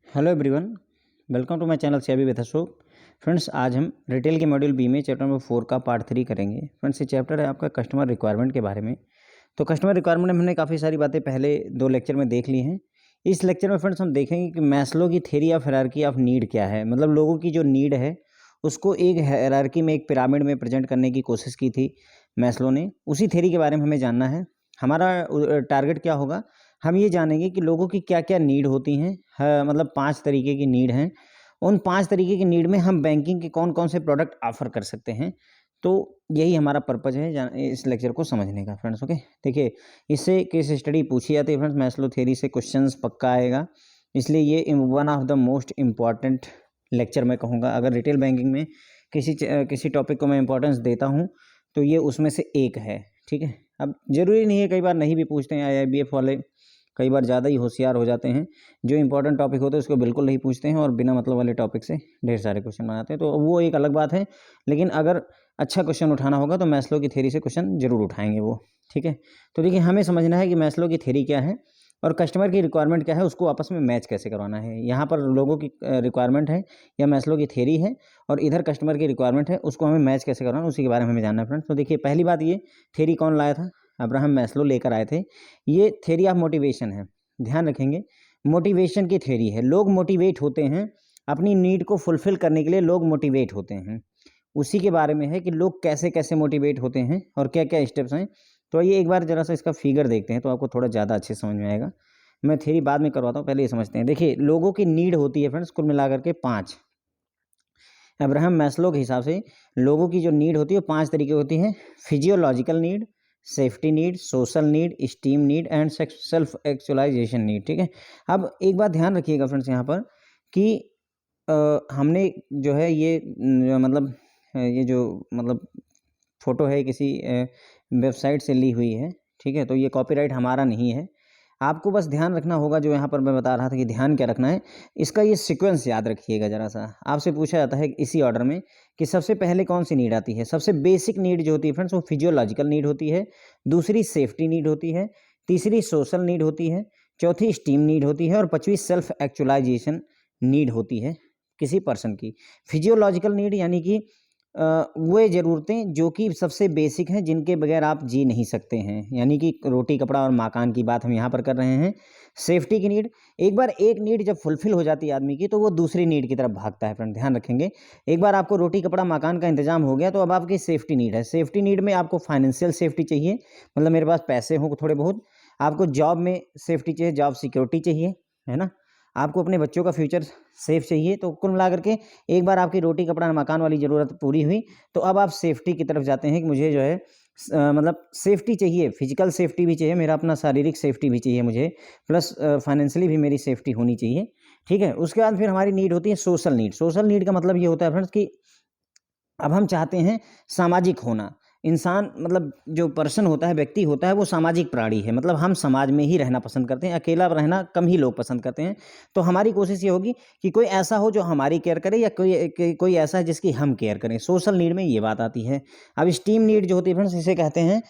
Hello everyone, welcome to my channel SEBI with Ashok. Friends, आज हम retail के मॉड्यूल बी में चैप्टर नंबर 4 का पार्ट 3 करेंगे। फ्रेंड्स, ये चैप्टर है आपका कस्टमर रिक्वायरमेंट के बारे में। तो कस्टमर रिक्वायरमेंट में हमने काफ़ी सारी बातें पहले 2 लेक्चर में देख ली हैं। इस लेक्चर में फ्रेंड्स हम देखेंगे कि मैस्लो की theory of hierarchy of need क्या है। मतलब लोगों की जो नीड है उसको एक हायरार्की में, एक पिरामिड में प्रेजेंट करने की कोशिश की थी मैस्लो ने। उसी थ्योरी के बारे में हमें जानना है। हमारा टारगेट क्या होगा, हम ये जानेंगे कि लोगों की क्या-क्या नीड होती हैं। मतलब 5 तरीके की नीड हैं। उन 5 तरीके की नीड में हम बैंकिंग के कौन-कौन से प्रोडक्ट ऑफ़र कर सकते हैं। तो यही हमारा पर्पज़ है इस लेक्चर को समझने का फ्रेंड्स, ओके। देखिए, इससे केस स्टडी पूछी जाती है फ्रेंड्स। मैस्लो थ्योरी से क्वेश्चंस पक्का आएगा, इसलिए ये one of the most important lecture मैं कहूँगा। अगर रिटेल बैंकिंग में किसी टॉपिक को मैं इम्पोर्टेंस देता हूँ, तो ये उसमें से एक है, ठीक है। अब ज़रूरी नहीं है, कई बार नहीं भी पूछते हैं। आईआईबीएफ वाले कई बार ज़्यादा ही होशियार हो जाते हैं। जो इंपॉर्टेंट टॉपिक होते हैं उसको बिल्कुल नहीं पूछते हैं और बिना मतलब वाले टॉपिक से ढेर सारे क्वेश्चन बनाते हैं, तो वो एक अलग बात है। लेकिन अगर अच्छा क्वेश्चन उठाना होगा तो मैस्लो की थ्योरी से क्वेश्चन ज़रूर उठाएंगे वो, ठीक है। तो देखिए, हमें समझना है कि मैस्लो की थ्योरी क्या है और कस्टमर की रिक्वायरमेंट क्या है, उसको आपस में मैच कैसे करवाना है। यहाँ पर लोगों की रिक्वायरमेंट है या मैस्लो की थ्योरी है, और इधर कस्टमर की रिक्वायरमेंट है, उसको हमें मैच कैसे करवाना है, उसी के बारे में हमें जानना है फ्रेंड्स। तो देखिए, पहली बात, ये थ्योरी कौन लाया था? अब्राहम मैस्लो लेकर आए थे। ये थ्योरी ऑफ मोटिवेशन है, ध्यान रखेंगे। मोटिवेशन की थ्योरी है। लोग मोटिवेट होते हैं अपनी नीड को फुलफ़िल करने के लिए, लोग मोटिवेट होते हैं। उसी के बारे में है कि लोग कैसे-कैसे मोटिवेट होते हैं और क्या-क्या स्टेप्स हैं। तो आइए एक बार ज़रा-सा इसका फिगर देखते हैं, तो आपको थोड़ा ज़्यादा अच्छे से समझ में आएगा। मैं थ्योरी बाद में करवाता हूँ, पहले ये समझते हैं। देखिए, लोगों की नीड होती है फ्रेंड्स कुल मिलाकर के 5। अब्राहम मैस्लो के हिसाब से लोगों की जो नीड होती है वो 5 तरीके की होती हैं। Physiological need, safety need, social need, esteem need and self actualization need, ठीक है। अब एक बात ध्यान रखिएगा फ्रेंड्स यहाँ पर कि हमने जो है ये मतलब ये जो मतलब फ़ोटो है किसी वेबसाइट से ली हुई है, ठीक है। तो ये कॉपीराइट हमारा नहीं है। आपको बस ध्यान रखना होगा, जो यहाँ पर मैं बता रहा था कि ध्यान क्या रखना है, इसका ये सीक्वेंस याद रखिएगा ज़रा-सा। आपसे पूछा जाता है इसी ऑर्डर में कि सबसे पहले कौन-सी नीड आती है। सबसे बेसिक नीड जो होती है फ्रेंड्स वो फिजियोलॉजिकल नीड होती है, दूसरी सेफ्टी नीड होती है, तीसरी सोशल नीड होती है, चौथी एस्टीम नीड होती है और पाँचवीं सेल्फ एक्चुअलाइजेशन नीड होती है किसी पर्सन की। फिजियोलॉजिकल नीड यानी कि वो ज़रूरतें जो कि सबसे बेसिक हैं, जिनके बगैर आप जी नहीं सकते हैं, यानी कि रोटी, कपड़ा और मकान की बात हम यहाँ पर कर रहे हैं। सेफ्टी की नीड, एक बार एक नीड जब फुलफ़िल हो जाती है आदमी की, तो वो दूसरी नीड की तरफ भागता है फ्रेंड, ध्यान रखेंगे। एक बार आपको रोटी, कपड़ा, मकान का इंतज़ाम हो गया, तो अब आपकी सेफ्टी नीड है। सेफ्टी नीड में आपको फाइनेंशियल सेफ्टी चाहिए, मतलब मेरे पास पैसे हों थोड़े बहुत। आपको जॉब में सेफ्टी चाहिए, जॉब सिक्योरिटी चाहिए, है ना? आपको अपने बच्चों का फ्यूचर सेफ चाहिए। तो कुल मिलाकर के एक बार आपकी रोटी, कपड़ा, मकान वाली ज़रूरत पूरी हुई, तो अब आप सेफ्टी की तरफ जाते हैं कि मुझे जो है मतलब सेफ्टी चाहिए, फिज़िकल सेफ्टी भी चाहिए, मेरा अपना शारीरिक सेफ्टी भी चाहिए मुझे, प्लस फाइनेंशियली भी मेरी सेफ्टी होनी चाहिए, ठीक है। उसके बाद फिर हमारी नीड होती है सोशल नीड। सोशल नीड का मतलब ये होता है फ्रेंड्स कि अब हम चाहते हैं सामाजिक होना। इंसान मतलब जो पर्सन होता है, व्यक्ति होता है, वो सामाजिक प्राणी है। मतलब हम समाज में ही रहना पसंद करते हैं, अकेला रहना कम ही लोग पसंद करते हैं। तो हमारी कोशिश ये होगी कि कोई ऐसा हो जो हमारी केयर करे, या कोई ऐसा है जिसकी हम केयर करें। सोशल नीड में ये बात आती है। अब एस्टीम नीड जो होती है फ्रेंड्स, इसे कहते हैं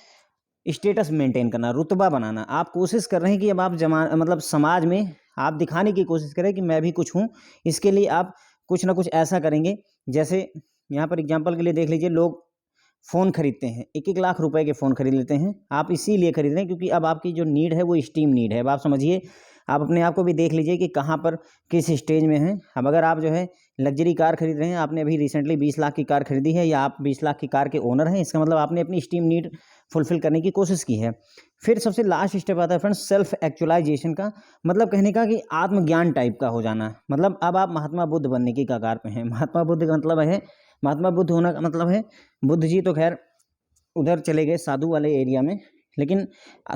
स्टेटस मेंटेन करना, रुतबा बनाना। आप कोशिश कर रहे हैं कि अब आप मतलब समाज में आप दिखाने की कोशिश करें कि मैं भी कुछ हूँ। इसके लिए आप कुछ ना कुछ ऐसा करेंगे, जैसे यहाँ पर एग्जांपल के लिए देख लीजिए, लोग फ़ोन खरीदते हैं, 1-1 लाख रुपए के फ़ोन खरीद लेते हैं। आप इसीलिए खरीद रहे हैं क्योंकि अब आपकी जो नीड है वो एस्टीम नीड है। अब आप समझिए, आप अपने आप को भी देख लीजिए कि कहाँ पर, किस स्टेज में हैं। अब अगर आप जो है लग्ज़री कार खरीद रहे हैं, आपने अभी रिसेंटली 20 लाख की कार खरीदी है, या आप 20 लाख की कार के ओनर हैं, इसका मतलब आपने अपनी एस्टीम नीड फुलफ़िल करने की कोशिश की है। फिर सबसे लास्ट स्टेप आता है फ्रेंड्स सेल्फ एक्चुअलाइज़ेशन का, मतलब कहने का कि आत्मज्ञान टाइप का हो जाना। मतलब अब आप महात्मा बुद्ध बनने की कगार पे हैं। महात्मा बुद्ध का मतलब है, महात्मा बुद्ध होना का मतलब है, बुद्ध जी तो ख़ैर उधर चले गए साधु वाले एरिया में, लेकिन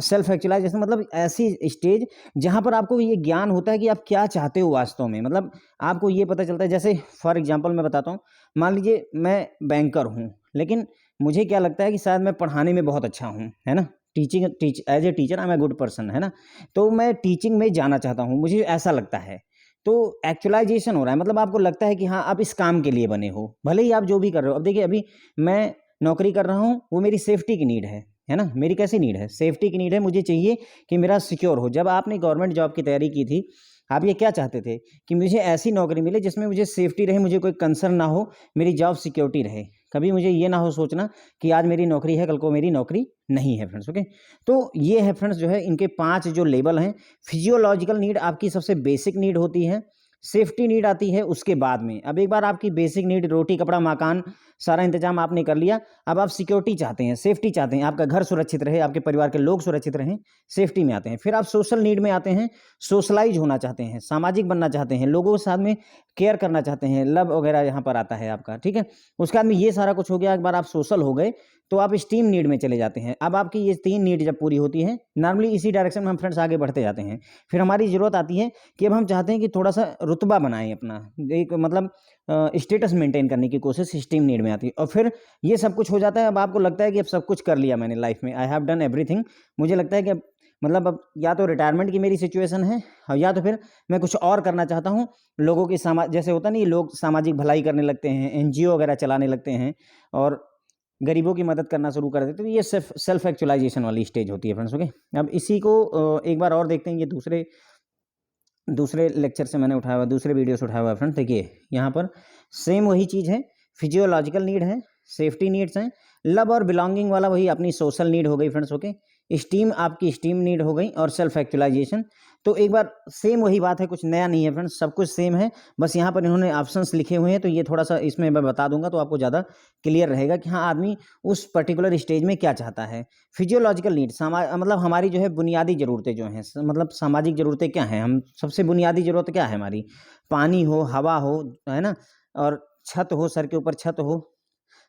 सेल्फ एक्चुअलाइजेशन मतलब ऐसी स्टेज जहाँ पर आपको ये ज्ञान होता है कि आप क्या चाहते हो वास्तव में। मतलब आपको ये पता चलता है, जैसे फॉर एग्जांपल मैं बताता हूँ, मान लीजिए मैं बैंकर हूँ, लेकिन मुझे क्या लगता है कि शायद मैं पढ़ाने में बहुत अच्छा हूँ, है ना? As a teacher I am a good person, है ना? तो मैं टीचिंग में जाना चाहता हूँ, मुझे ऐसा लगता है। तो एक्चुअलाइजेशन हो रहा है, मतलब आपको लगता है कि हाँ, आप इस काम के लिए बने हो, भले ही आप जो भी कर रहे हो। अब देखिए, अभी मैं नौकरी कर रहा हूँ, वो मेरी सेफ्टी की नीड है ना। मेरी कैसी नीड है, सेफ्टी की नीड है, मुझे चाहिए कि मेरा सिक्योर हो। जब आपने गवर्नमेंट जॉब की तैयारी की थी, आप ये क्या चाहते थे कि मुझे ऐसी नौकरी मिले जिसमें मुझे सेफ्टी रहे, मुझे कोई कंसर्न ना हो, मेरी जॉब सिक्योरिटी रहे। कभी मुझे ये ना हो सोचना कि आज मेरी नौकरी है, कल को मेरी नौकरी नहीं है फ्रेंड्स। ओके, तो ये है फ्रेंड्स जो है इनके 5 जो लेवल हैं। फिजियोलॉजिकल नीड आपकी सबसे बेसिक नीड होती है, सेफ्टी नीड आती है उसके बाद में। अब एक बार आपकी बेसिक नीड रोटी कपड़ा मकान सारा इंतजाम आपने कर लिया, अब आप सिक्योरिटी चाहते हैं, सेफ्टी चाहते हैं, आपका घर सुरक्षित रहे, आपके परिवार के लोग सुरक्षित रहें, सेफ्टी में आते हैं। फिर आप सोशल नीड में आते हैं, सोशलाइज होना चाहते हैं, सामाजिक बनना चाहते हैं, लोगों के साथ में केयर करना चाहते हैं, लव वगैरह यहाँ पर आता है आपका, ठीक है। उसके बाद में ये सारा कुछ हो गया। एक बार आप सोशल हो गए तो आप स्टीम नीड में चले जाते हैं। अब आपकी ये 3 नीड जब पूरी होती है, नॉर्मली इसी डायरेक्शन में हम फ्रेंड्स आगे बढ़ते जाते हैं। फिर हमारी ज़रूरत आती है कि अब हम चाहते हैं कि थोड़ा सा रुतबा बनाएं अपना, एक मतलब स्टेटस मेंटेन करने की कोशिश स्टीम नीड में आती है। और फिर ये सब कुछ हो जाता है, अब आपको लगता है कि अब सब कुछ कर लिया मैंने लाइफ में, आई हैव डन एवरीथिंग। मुझे लगता है कि अब मतलब अब या तो रिटायरमेंट की मेरी सिचुएशन है, और या तो फिर मैं कुछ और करना चाहता हूँ। लोगों की जैसे होता नहीं, लोग सामाजिक भलाई करने लगते हैं, एनजीओ वगैरह चलाने लगते हैं और गरीबों की मदद करना शुरू कर देते हैं। तो ये सेल्फ एक्चुअलाइजेशन वाली स्टेज होती है फ्रेंड्स। ओके, अब इसी को एक बार और देखते हैं। ये दूसरे दूसरे लेक्चर से मैंने उठाया हुआ, दूसरे वीडियो से उठाया हुआ है फ्रेंड्स। देखिए यहाँ पर सेम वही चीज़ है, फिजियोलॉजिकल नीड है, सेफ्टी नीड्स हैं, लव और बिलोंगिंग वाला वही अपनी सोशल नीड हो गई फ्रेंड्स। ओके, स्टीम आपकी स्टीम नीड हो गई और सेल्फ एक्चुअलाइजेशन। तो एक बार सेम वही बात है, कुछ नया नहीं है फ्रेंड्स, सब कुछ सेम है। बस यहाँ पर इन्होंने ऑप्शंस लिखे हुए हैं, तो ये थोड़ा सा इसमें मैं बता दूंगा तो आपको ज़्यादा क्लियर रहेगा कि हाँ आदमी उस पर्टिकुलर स्टेज में क्या चाहता है। फिजियोलॉजिकल नीड मतलब हमारी जो है बुनियादी ज़रूरतें जो हैं, मतलब सामाजिक ज़रूरतें क्या हैं, हम सबसे बुनियादी ज़रूरत क्या है हमारी, पानी हो, हवा हो, है ना, और छत हो, सर के ऊपर छत हो,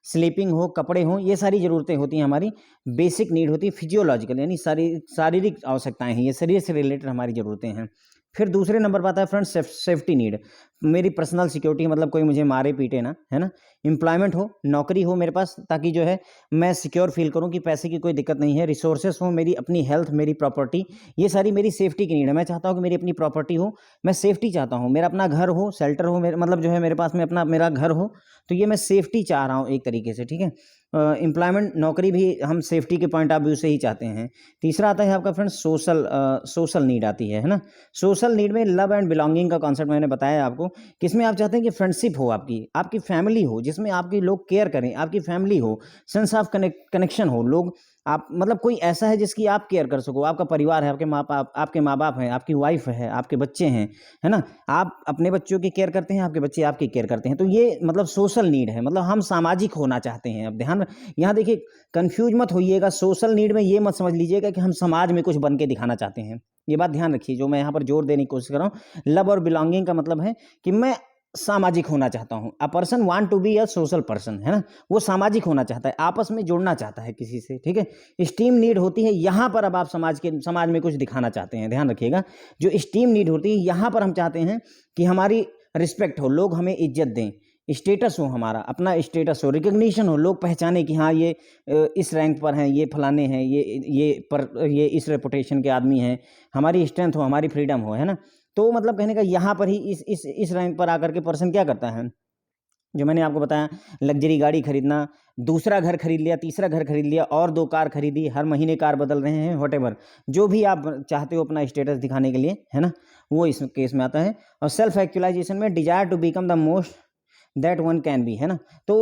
स्लीपिंग हो, कपड़े हों, ये सारी ज़रूरतें होती हैं हमारी, बेसिक नीड होती है फिजियोलॉजिकल, यानी शारीरिक आवश्यकताएं हैं, ये शरीर से रिलेटेड हमारी ज़रूरतें हैं। फिर दूसरे नंबर पर आता है फ्रेंड्स सेफ्टी नीड, मेरी पर्सनल सिक्योरिटी, मतलब कोई मुझे मारे पीटे ना, है ना। एम्प्लॉयमेंट हो, नौकरी हो मेरे पास, ताकि जो है मैं सिक्योर फील करूं कि पैसे की कोई दिक्कत नहीं है। रिसोर्सेस हो, मेरी अपनी हेल्थ, मेरी प्रॉपर्टी, ये सारी मेरी सेफ्टी की नीड है। मैं चाहता हूं कि मेरी अपनी प्रॉपर्टी हो, मैं सेफ्टी चाहता हूं, मेरा अपना घर हो, शेल्टर हो, मेरे मतलब जो है मेरे पास में अपना मेरा घर हो, तो ये मैं सेफ्टी चाह रहा हूँ एक तरीके से, ठीक है। एम्प्लॉयमेंट, नौकरी भी हम सेफ्टी के पॉइंट ऑफ व्यू से ही चाहते हैं। तीसरा आता है आपका फ्रेंड्स सोशल नीड आती है ना। सोशल नीड में लव एंड बिलोंगिंग का कॉन्सेप्ट मैंने बताया आपको, किसमें आप चाहते हैं कि फ्रेंडशिप हो, आपकी फैमिली हो, जिसमें आपके लोग केयर करें, आपकी फैमिली हो, सेंस ऑफ कनेक्शन हो, लोग आप मतलब कोई ऐसा है जिसकी आप केयर कर सको, आपका परिवार है, आपके माँ बाप हैं, आपकी वाइफ है, आपके बच्चे हैं, है ना। आप अपने बच्चों की केयर करते हैं, आपके बच्चे आपकी केयर करते हैं, तो ये मतलब सोशल नीड है, मतलब हम सामाजिक होना चाहते हैं। अब ध्यान यहाँ देखिए, कंफ्यूज मत होइएगा, सोशल नीड में ये मत समझ लीजिएगा कि हम समाज में कुछ बन के दिखाना चाहते हैं। ये बात ध्यान रखिए, जो मैं यहाँ पर जोर देने की कोशिश कर रहा हूँ। लव और बिलोंगिंग का मतलब है कि मैं सामाजिक होना चाहता हूँ। A person want to be a social person, है ना, वो सामाजिक होना चाहता है, आपस में जुड़ना चाहता है किसी से, ठीक है। स्टीम नीड होती है यहाँ पर, अब आप समाज में कुछ दिखाना चाहते हैं, ध्यान रखिएगा। जो स्टीम नीड होती है यहाँ पर हम चाहते हैं कि हमारी रिस्पेक्ट हो, लोग हमें इज्जत दें, स्टेटस हो, हमारा अपना स्टेटस हो, रिकग्निशन हो, लोग पहचाने कि हाँ ये इस रैंक पर हैं, ये फलाने हैं, ये इस रेपुटेशन के आदमी हैं, हमारी स्ट्रेंथ हो, हमारी फ्रीडम हो, है ना। तो मतलब कहने का यहाँ पर ही इस रैंक पर आकर के पर्सन क्या करता है, जो मैंने आपको बताया, लग्जरी गाड़ी खरीदना, दूसरा घर खरीद लिया, तीसरा घर खरीद लिया, और 2 कार खरीदी, हर महीने कार बदल रहे हैं, व्हाटएवर जो भी आप चाहते हो अपना स्टेटस दिखाने के लिए, है ना, वो इस केस में आता है। और सेल्फ एक्चुअलाइजेशन में desire to become the most that one can be, है ना। तो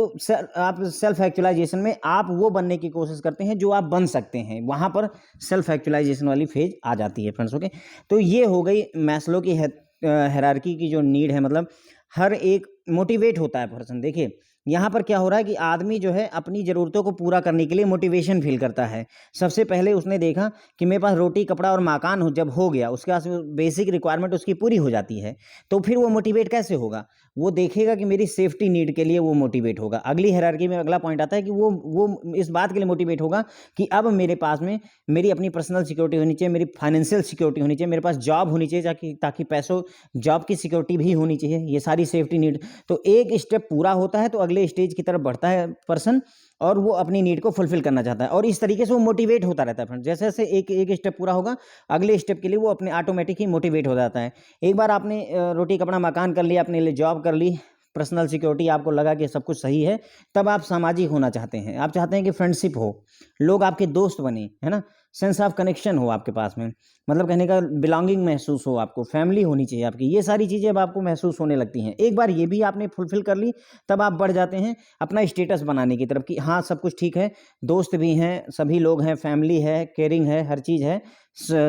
आप सेल्फ एक्चुअलाइजेशन में आप वो बनने की कोशिश करते हैं जो आप बन सकते हैं, वहाँ पर सेल्फ एक्चुअलाइजेशन वाली फेज आ जाती है फ्रेंड्स। ओके, तो ये हो गई मैस्लो की हायरार्की की जो नीड है, मतलब हर एक मोटिवेट होता है पर्सन। देखिए यहाँ पर क्या हो रहा है कि आदमी जो है अपनी ज़रूरतों को पूरा करने के लिए मोटिवेशन फील करता है। सबसे पहले उसने देखा कि मेरे पास रोटी कपड़ा और मकान जब हो गया, उसके बाद बेसिक रिक्वायरमेंट उसकी पूरी हो जाती है, तो फिर वो मोटिवेट कैसे होगा, वो देखेगा कि मेरी सेफ्टी नीड के लिए वो मोटिवेट होगा। अगली हायरार्की में अगला पॉइंट आता है कि वो इस बात के लिए मोटिवेट होगा कि अब मेरे पास में मेरी अपनी पर्सनल सिक्योरिटी होनी चाहिए, मेरी फाइनेंशियल सिक्योरिटी होनी चाहिए, मेरे पास जॉब होनी चाहिए, ताकि पैसों जॉब की सिक्योरिटी भी होनी चाहिए, ये सारी सेफ्टी नीड। तो एक स्टेप पूरा होता है तो अगले स्टेज की तरफ बढ़ता है पर्सन, और वो अपनी नीड को फुलफिल करना चाहता है, और इस तरीके से वो मोटिवेट होता रहता है फ्रेंड। जैसे जैसे एक स्टेप पूरा होगा, अगले स्टेप के लिए वो अपने ऑटोमेटिक ही मोटिवेट हो जाता है। एक बार आपने रोटी कपड़ा मकान कर लिया, अपने लिए जॉब कर ली, पर्सनल सिक्योरिटी आपको लगा कि सब कुछ सही है, तब आप सामाजिक होना चाहते हैं। आप चाहते हैं कि फ्रेंडशिप हो, लोग आपके दोस्त बने, है ना, सेंस ऑफ कनेक्शन हो आपके पास में, मतलब कहने का बिलोंगिंग महसूस हो, आपको फैमिली होनी चाहिए आपकी। ये सारी चीज़ें अब आपको महसूस होने लगती हैं। एक बार ये भी आपने फुलफिल कर ली, तब आप बढ़ जाते हैं अपना स्टेटस बनाने की तरफ कि हाँ सब कुछ ठीक है, दोस्त भी हैं, सभी लोग हैं, फैमिली है, केयरिंग है, हर चीज़ है,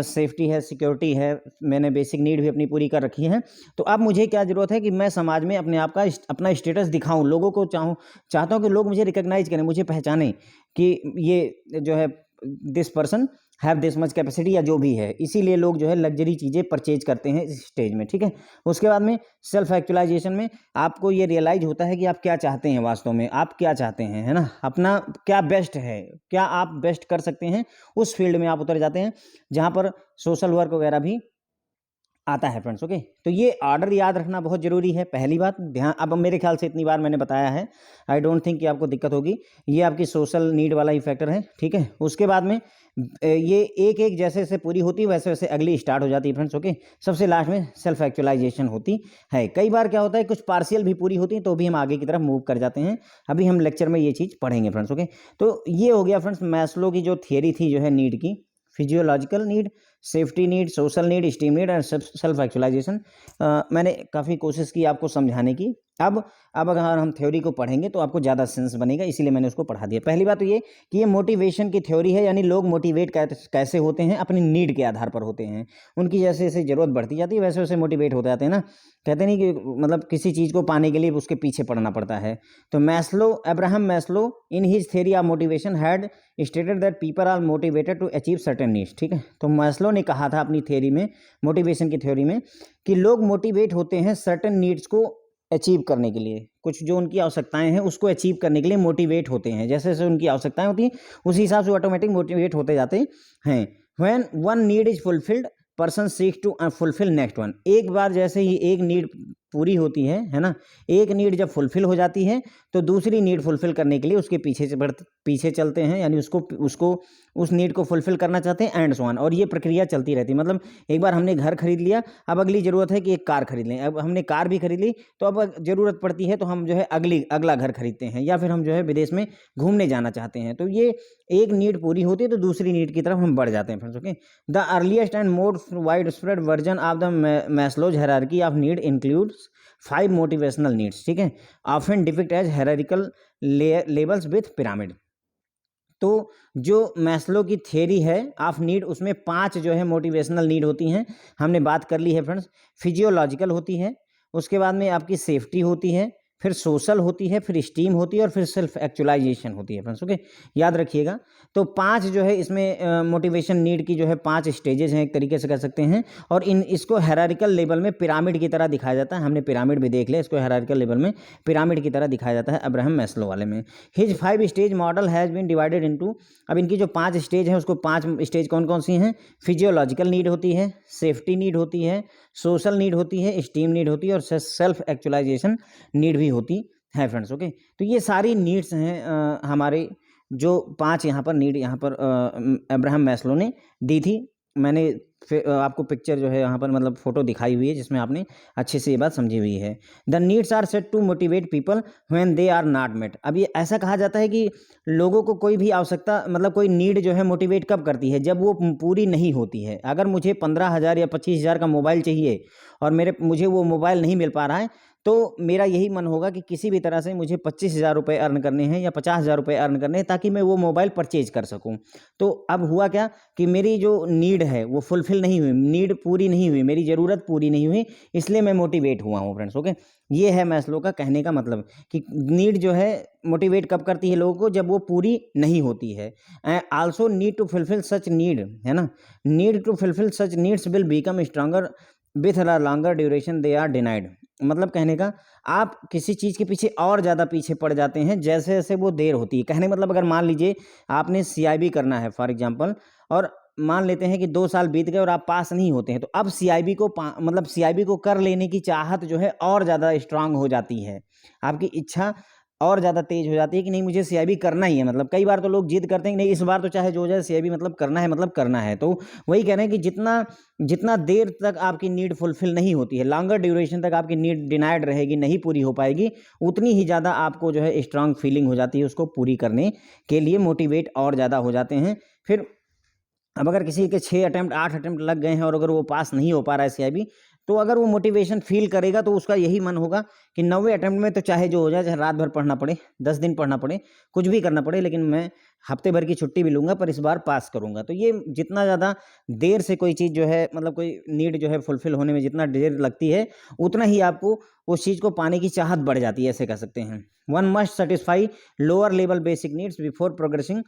सेफ्टी है, सिक्योरिटी है, मैंने बेसिक नीड भी अपनी पूरी कर रखी है। तो अब मुझे क्या ज़रूरत है कि मैं समाज में अपने आप का अपना स्टेटस दिखाऊं, लोगों को चाहता हूं कि लोग मुझे रिकॉग्नाइज करें, मुझे पहचानें कि ये जो है this person have this much capacity या जो भी है। इसीलिए लोग जो है लग्जरी चीज़ें परचेज करते हैं इस स्टेज में, ठीक है। उसके बाद में सेल्फ एक्चुअलाइजेशन में आपको ये रियलाइज होता है कि आप क्या चाहते हैं, वास्तव में आप क्या चाहते हैं, है ना, अपना क्या बेस्ट है, क्या आप बेस्ट कर सकते हैं, उस फील्ड में आप उतर जाते हैं जहाँ पर सोशल वर्क वगैरह भी आता है फ्रेंड्स। ओके, तो ये ऑर्डर याद रखना बहुत ज़रूरी है। पहली बात ध्यान, अब मेरे ख्याल से इतनी बार मैंने बताया है, आई डोंट थिंक कि आपको दिक्कत होगी। ये आपकी सोशल नीड वाला ही फैक्टर है, ठीक है। उसके बाद में ये एक एक जैसे जैसे पूरी होती है वैसे वैसे अगली स्टार्ट हो जाती है फ्रेंड्स। ओके, सबसे लास्ट में सेल्फ एक्चुअलाइजेशन होती है। कई बार क्या होता है, कुछ पार्शियल भी पूरी होती है तो भी हम आगे की तरफ मूव कर जाते हैं। अभी हम लेक्चर में ये चीज़ पढ़ेंगे फ्रेंड्स। ओके, तो ये हो गया फ्रेंड्स मैस्लो की जो थियरी थी जो है नीड की, physiological need, safety need, social need, esteem need and self actualization. मैंने काफ़ी कोशिश की आपको समझाने की। अब अगर हम थ्योरी को पढ़ेंगे तो आपको ज़्यादा सेंस बनेगा, इसीलिए मैंने उसको पढ़ा दिया। पहली बात तो ये कि ये मोटिवेशन की थ्योरी है, यानी लोग मोटिवेट कैसे होते हैं, अपनी नीड के आधार पर होते हैं। उनकी जैसे जैसे ज़रूरत बढ़ती जाती है वैसे वैसे मोटिवेट होते जाते हैं ना। कहते नहीं कि मतलब किसी चीज़ को पाने के लिए उसके पीछे पड़ना पड़ता है। तो Abraham Maslow in his theory of motivation had stated that people are motivated to achieve certain needs, ठीक है। तो मैस्लो ने कहा था अपनी थ्योरी में, मोटिवेशन की थ्योरी में, कि लोग मोटिवेट होते हैं सर्टेन नीड्स को अचीव करने के लिए। कुछ जो उनकी आवश्यकताएं हैं उसको अचीव करने के लिए मोटिवेट होते हैं। जैसे जैसे उनकी आवश्यकताएं होती हैं उसी हिसाब से ऑटोमेटिक मोटिवेट होते जाते हैं। When one need is fulfilled person seeks to fulfil next one. एक बार जैसे ही एक नीड पूरी होती है ना, एक नीड जब फुलफिल हो जाती है तो दूसरी नीड फुलफिल करने के लिए उसके पीछे चलते हैं, यानी उसको उस नीड को फुलफिल करना चाहते हैं, एंड सो ऑन। और ये प्रक्रिया चलती रहती है। मतलब एक बार हमने घर खरीद लिया, अब अगली ज़रूरत है कि एक कार खरीद लें। अब हमने कार भी खरीद ली तो अब ज़रूरत पड़ती है तो हम जो है अगला घर खरीदते हैं, या फिर हम जो है विदेश में घूमने जाना चाहते हैं। तो ये एक नीड पूरी होती है तो दूसरी नीड की तरफ हम बढ़ जाते हैं friends. Okay, the earliest and more widespread version of the Maslow's hierarchy of need includes 5 motivational needs, ठीक है, often depict as hierarchical levels with pyramid. तो जो मैस्लो की थ्योरी है ऑफ नीड, उसमें 5 जो है मोटिवेशनल नीड होती हैं, हमने बात कर ली है फ्रेंड्स। फिजियोलॉजिकल होती है, उसके बाद में आपकी सेफ्टी होती है, फिर सोशल होती है, फिर स्टीम होती है और फिर सेल्फ एक्चुअलाइजेशन होती है फ्रेंड्स। ओके, याद रखिएगा। तो 5 जो है इसमें मोटिवेशन नीड की जो है 5 स्टेजेस हैं, एक तरीके से कह सकते हैं। और इसको हायरार्किकल लेवल में पिरामिड की तरह दिखाया जाता है। हमने पिरामिड भी देख लिया, इसको हायरार्किकल लेवल में पिरामिड की तरह दिखाया जाता है अब्राहम मैस्लो वाले में। His 5 stage model has been divided into, अब इनकी जो 5 स्टेज है उसको 5 स्टेज कौन कौन सी हैं? फिजियोलॉजिकल नीड होती है, सेफ्टी नीड होती है, सोशल नीड होती है, स्टीम नीड होती है और सेल्फ एक्चुअलाइजेशन नीड भी होती है फ्रेंड्स। ओके, तो ये सारी नीड्स हैं हमारे जो 5 यहाँ पर नीड यहाँ पर अब्राहम मैस्लो ने दी थी। मैंने आपको पिक्चर जो है यहाँ पर मतलब फ़ोटो दिखाई हुई है जिसमें आपने अच्छे से ये बात समझी हुई है। The needs are set to motivate people when they are not met. अब ये ऐसा कहा जाता है कि लोगों को कोई भी आवश्यकता, मतलब कोई नीड जो है मोटिवेट कब करती है? जब वो पूरी नहीं होती है। अगर मुझे 15,000 या 25,000 का मोबाइल चाहिए और मुझे वो मोबाइल नहीं मिल पा रहा है, तो मेरा यही मन होगा कि किसी भी तरह से मुझे 25,000 रुपये अर्न करने हैं या 50,000 रुपये अर्न करने हैं ताकि मैं वो मोबाइल परचेज कर सकूं। तो अब हुआ क्या कि मेरी जो नीड है वो फुलफिल नहीं हुई, नीड पूरी नहीं हुई, मेरी ज़रूरत पूरी नहीं हुई, इसलिए मैं मोटिवेट हुआ हूँ फ्रेंड्स। ओके, ये है मैस्लो का कहने का मतलब कि नीड जो है मोटिवेट कब करती है लोगों को? जब वो पूरी नहीं होती है। Also need to fulfil such need, है ना, need to fulfil such needs will become stronger with a longer duration they are denied. मतलब कहने का, आप किसी चीज़ के पीछे और ज़्यादा पीछे पड़ जाते हैं जैसे जैसे वो देर होती है। कहने मतलब अगर मान लीजिए आपने CIB करना है फॉर एग्जांपल, और मान लेते हैं कि 2 साल बीत गए और आप पास नहीं होते हैं, तो अब CIB को कर लेने की चाहत जो है और ज़्यादा स्ट्रांग हो जाती है। आपकी इच्छा और ज़्यादा तेज़ हो जाती है कि नहीं मुझे सीआईबी करना ही है। मतलब कई बार तो लोग जिद करते हैं कि नहीं इस बार तो चाहे जो हो जाए सीआईबी मतलब करना है, मतलब करना है। तो वही कह रहे हैं कि जितना जितना देर तक आपकी नीड फुलफ़िल नहीं होती है, लॉन्गर ड्यूरेशन तक आपकी नीड डिनायड रहेगी, नहीं पूरी हो पाएगी, उतनी ही ज़्यादा आपको जो है स्ट्रॉन्ग फीलिंग हो जाती है उसको पूरी करने के लिए, मोटिवेट और ज़्यादा हो जाते हैं। फिर अब अगर किसी के 6 अटेम्प्ट 8 अटेम्प्ट लग गए हैं और अगर वो पास नहीं हो पा रहा है सीआईबी, तो अगर वो मोटिवेशन फ़ील करेगा तो उसका यही मन होगा कि 90वें अटेम्प्ट में तो चाहे जो हो जाए, चाहे रात भर पढ़ना पड़े, 10 दिन पढ़ना पड़े, कुछ भी करना पड़े, लेकिन मैं हफ्ते भर की छुट्टी भी लूँगा पर इस बार पास करूँगा। तो ये जितना ज़्यादा देर से कोई चीज़ जो है मतलब कोई नीड जो है फुलफ़िल होने में जितना देर लगती है, उतना ही आपको उस चीज़ को पाने की चाहत बढ़ जाती है, ऐसे कह सकते हैं। One must satisfy lower level basic needs before progressing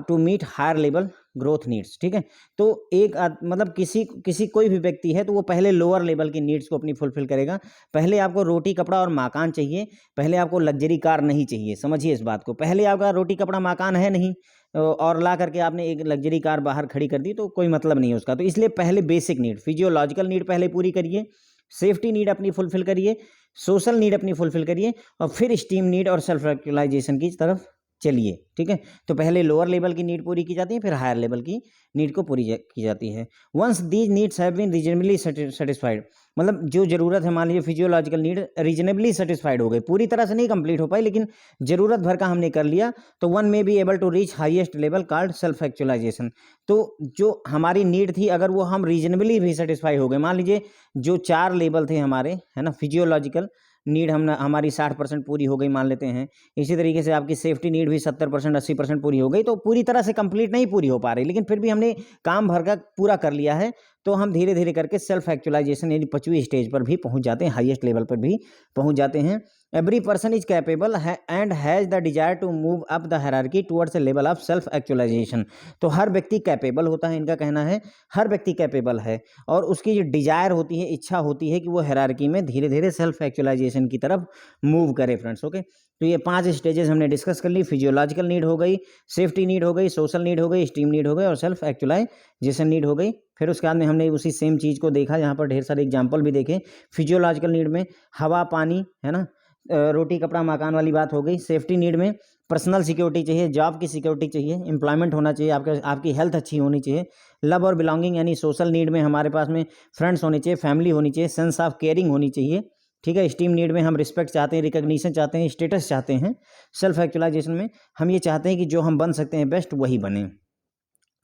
to meet higher level growth needs, ठीक है। तो एक मतलब किसी किसी कोई भी व्यक्ति है तो वो पहले लोअर लेवल की नीड्स को अपनी फुलफिल करेगा। पहले आपको रोटी कपड़ा और मकान चाहिए, पहले आपको लग्जरी कार नहीं चाहिए, समझिए इस बात को। पहले आपका रोटी कपड़ा मकान है नहीं और ला करके आपने एक लग्जरी कार बाहर खड़ी कर दी तो कोई मतलब नहीं है उसका। तो इसलिए पहले बेसिक नीड, फिजियोलॉजिकल नीड पहले पूरी करिए, सेफ्टी नीड अपनी फुलफिल करिए, सोशल नीड अपनी फुलफिल करिए और फिर स्टीम नीड और सेल्फ एक्चुअलाइजेशन की तरफ चलिए, ठीक है। तो पहले लोअर लेवल की नीड पूरी की जाती है, फिर हायर लेवल की नीड को पूरी की जाती है। Once these needs have been reasonably satisfied, मतलब जो ज़रूरत है, मान लीजिए फिजियोलॉजिकल नीड रीजनेबली सेटिस्फाइड हो गई, पूरी तरह से नहीं कंप्लीट हो पाई लेकिन ज़रूरत भर का हमने कर लिया, तो one may be able to reach highest level called self actualization. तो जो हमारी नीड थी अगर वो हम रीजनेबली भी सेटिस्फाई हो गए, मान लीजिए जो 4 लेवल थे हमारे, है ना, फिजियोलॉजिकल नीड हमारी 60% पूरी हो गई मान लेते हैं। इसी तरीके से आपकी सेफ्टी नीड भी 70% 80% पूरी हो गई, तो पूरी तरह से कंप्लीट नहीं पूरी हो पा रही, लेकिन फिर भी हमने काम भर का पूरा कर लिया है, तो हम धीरे धीरे करके सेल्फ एक्चुअलाइजेशन यानी 5वीं स्टेज पर भी पहुंच जाते हैं, हाईएस्ट लेवल पर भी पहुंच जाते हैं। Every person is capable and has the desire to move up the hierarchy towards a level of self actualization. तो हर व्यक्ति कैपेबल होता है, इनका कहना है हर व्यक्ति कैपेबल है और उसकी जो डिजायर होती है, इच्छा होती है कि वो हायरार्की में धीरे धीरे सेल्फ एक्चुअलाइजेशन की तरफ मूव करे फ्रेंड्स। ओके, तो ये 5 स्टेजेस हमने डिस्कस कर ली। फिजियोलॉजिकल नीड हो गई, सेफ्टी नीड हो गई, सोशल नीड हो गई, स्टीम नीड हो गई और सेल्फ एक्चुअलाइजेशन नीड हो गई। फिर उसके बाद में हमने उसी सेम चीज़ को देखा, यहाँ पर ढेर सारे एग्जाम्पल भी देखे। फिजियोलॉजिकल नीड में हवा पानी, है ना, रोटी कपड़ा मकान वाली बात हो गई। सेफ्टी नीड में पर्सनल सिक्योरिटी चाहिए, जॉब की सिक्योरिटी चाहिए, एम्प्लॉयमेंट होना चाहिए, आपकी हेल्थ अच्छी होनी चाहिए। लव और बिलोंगिंग यानी सोशल नीड में हमारे पास में फ्रेंड्स होने चाहिए, फैमिली होनी चाहिए, सेंस ऑफ केयरिंग होनी चाहिए, ठीक है। स्टीम नीड में हम रिस्पेक्ट चाहते हैं, रिकग्निशन चाहते हैं, स्टेटस चाहते हैं। सेल्फ एक्चुअलाइजेशन में हम ये चाहते हैं कि जो हम बन सकते हैं बेस्ट वही बने।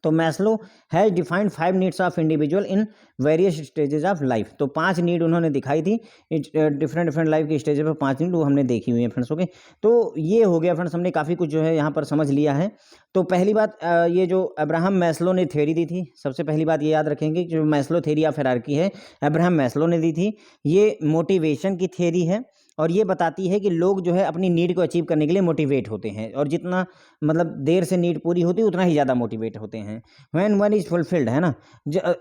तो Maslow has defined 5 needs of individual in various stages of life. तो 5 नीड उन्होंने दिखाई थी डिफरेंट डिफरेंट लाइफ के स्टेज पर, 5 नीड वो हमने देखी हुई है फ्रेंड्स। ओके, तो ये हो गया फ्रेंड्स, हमने काफ़ी कुछ जो है यहाँ पर समझ लिया है। तो पहली बात ये जो अब्राहम मैस्लो ने थ्योरी दी थी, सबसे पहली बात ये याद रखेंगे कि जो मैस्लो थ्योरी ऑफ हायरार्की है अब्राहम मैस्लो ने दी थी। ये मोटिवेशन की थ्योरी है और ये बताती है कि लोग जो है अपनी नीड को अचीव करने के लिए मोटिवेट होते हैं और जितना मतलब देर से नीड पूरी होती है उतना ही ज़्यादा मोटिवेट होते हैं। व्हेन वन इज़ फुलफिल्ड, है ना,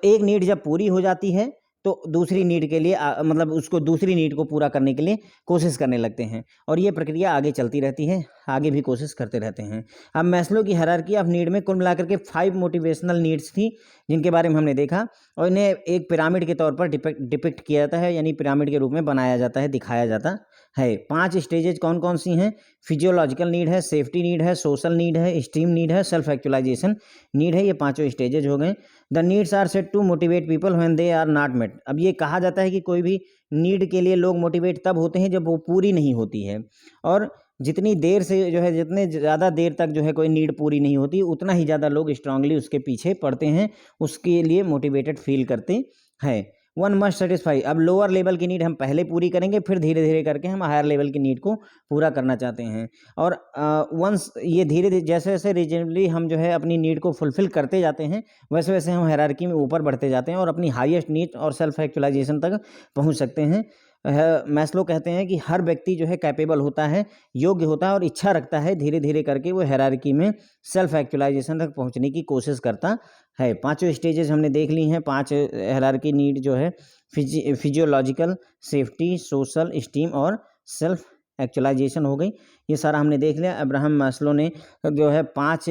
एक नीड जब पूरी हो जाती है तो दूसरी नीड के लिए मतलब उसको दूसरी नीड को पूरा करने के लिए कोशिश करने लगते हैं और ये प्रक्रिया आगे चलती रहती है, आगे भी कोशिश करते रहते हैं। अब मैस्लो की हायरार्की ऑफ नीड में कुल मिलाकर के 5 मोटिवेशनल नीड्स थी जिनके बारे में हमने देखा और इन्हें एक पिरामिड के तौर पर डिपिक्ट किया जाता है, यानी पिरामिड के रूप में बनाया जाता है, दिखाया जाता है। 5 स्टेजेज कौन कौन सी हैं? फिजियोलॉजिकल नीड है, सेफ्टी नीड है, सोशल नीड है, स्टीम नीड है, सेल्फ एक्चुअलाइजेशन नीड है। ये 5 स्टेजेज हो गए। The needs are set to motivate people when they are not met. अब ये कहा जाता है कि कोई भी नीड के लिए लोग मोटिवेट तब होते हैं जब वो पूरी नहीं होती है और जितनी देर से जो है, जितने ज़्यादा देर तक जो है कोई नीड पूरी नहीं होती, उतना ही ज़्यादा लोग स्ट्रांगली उसके पीछे पड़ते हैं, उसके लिए मोटिवेटेड फील करते हैं। वन मस्ट सेटिस्फाई, अब लोअर लेवल की नीड हम पहले पूरी करेंगे, फिर धीरे धीरे करके हम हायर लेवल की नीड को पूरा करना चाहते हैं और वंस ये धीरे धीरे जैसे जैसे रीजनेबली हम जो है अपनी नीड को फुलफिल करते जाते हैं, वैसे वैसे हम हायरार्की में ऊपर बढ़ते जाते हैं और अपनी हाईएस्ट नीड और सेल्फ एक्चुअलाइजेशन तक पहुंच सकते हैं। मैस्लो कहते हैं कि हर व्यक्ति जो है कैपेबल होता है, योग्य होता है और इच्छा रखता है, धीरे धीरे करके वो हायरार्की में सेल्फ एक्चुअलाइजेशन तक पहुंचने की कोशिश करता है। 5 स्टेजेस हमने देख ली हैं, 5 हायरार्की नीड जो है फिजियोलॉजिकल, सेफ्टी, सोशल, स्टीम और सेल्फ एक्चुअलाइजेशन हो गई। ये सारा हमने देख लिया। अब्राहम मास्लो ने जो है 5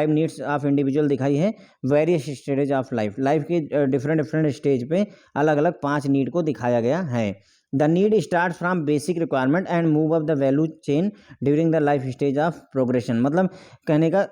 नीड्स ऑफ इंडिविजुअल दिखाई है, वेरियस स्टेज ऑफ लाइफ के डिफरेंट स्टेज पे अलग अलग 5 नीड को दिखाया गया है। The need start from basic requirement and move up the value chain during the life stage of progression. मतलब कहने का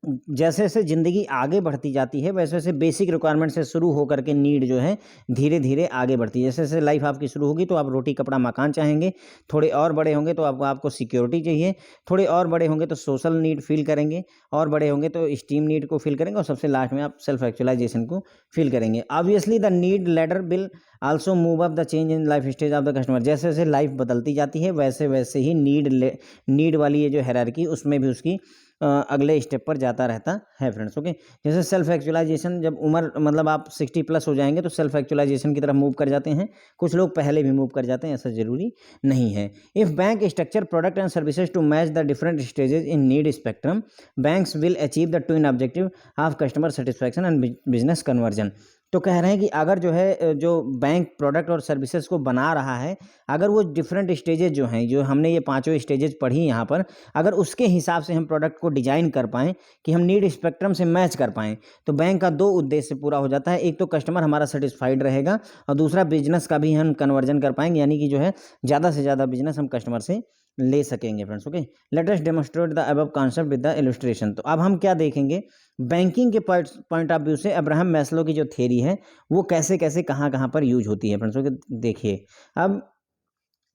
जैसे जैसे ज़िंदगी आगे बढ़ती जाती है वैसे वैसे बेसिक रिक्वायरमेंट से शुरू होकर के नीड जो है धीरे धीरे आगे बढ़ती है। जैसे जैसे लाइफ आपकी शुरू होगी तो आप रोटी कपड़ा मकान चाहेंगे, थोड़े और बड़े होंगे तो आपको सिक्योरिटी चाहिए, थोड़े और बड़े होंगे तो सोशल नीड फील करेंगे, और बड़े होंगे तो स्टीम नीड को फील करेंगे, और सबसे लास्ट में आप सेल्फ एक्चुअलाइजेशन को फील करेंगे। Obviously the need ladder will also move up the change in life stage of the customer. जैसे जैसे लाइफ बदलती जाती है वैसे वैसे ही नीड वाली ये जो हायरार्की उसमें भी उसकी अगले स्टेप पर जाता रहता है फ्रेंड्स। ओके, जैसे सेल्फ एक्चुअलाइजेशन जब उम्र मतलब आप 60+ हो जाएंगे तो सेल्फ एक्चुअलाइजेशन की तरफ मूव कर जाते हैं। कुछ लोग पहले भी मूव कर जाते हैं, ऐसा जरूरी नहीं है। If bank structure product and services to match the different stages in need spectrum, banks will achieve the twin objective of customer satisfaction and business conversion. तो कह रहे हैं कि अगर जो है जो बैंक प्रोडक्ट और सर्विसेज को बना रहा है, अगर वो डिफरेंट स्टेजेज जो हैं, जो हमने ये 5 स्टेजेज पढ़ी यहाँ पर, अगर उसके हिसाब से हम प्रोडक्ट को डिजाइन कर पाएँ कि हम नीड स्पेक्ट्रम से मैच कर पाएँ, तो बैंक का 2 उद्देश्य पूरा हो जाता है। एक तो कस्टमर हमारा सेटिस्फाइड रहेगा, और दूसरा बिजनेस का भी हम कन्वर्जन कर पाएंगे, यानी कि जो है ज़्यादा से ज़्यादा बिजनेस हम कस्टमर से ले सकेंगे friends. Okay, let us demonstrate the above concept with the illustration. तो अब हम क्या देखेंगे, बैंकिंग के पॉइंट ऑफ व्यू से अब्राहम मैस्लो की जो थ्योरी है वो कैसे कैसे कहाँ कहाँ पर यूज होती है फ्रेंड्स। ओके, देखिए अब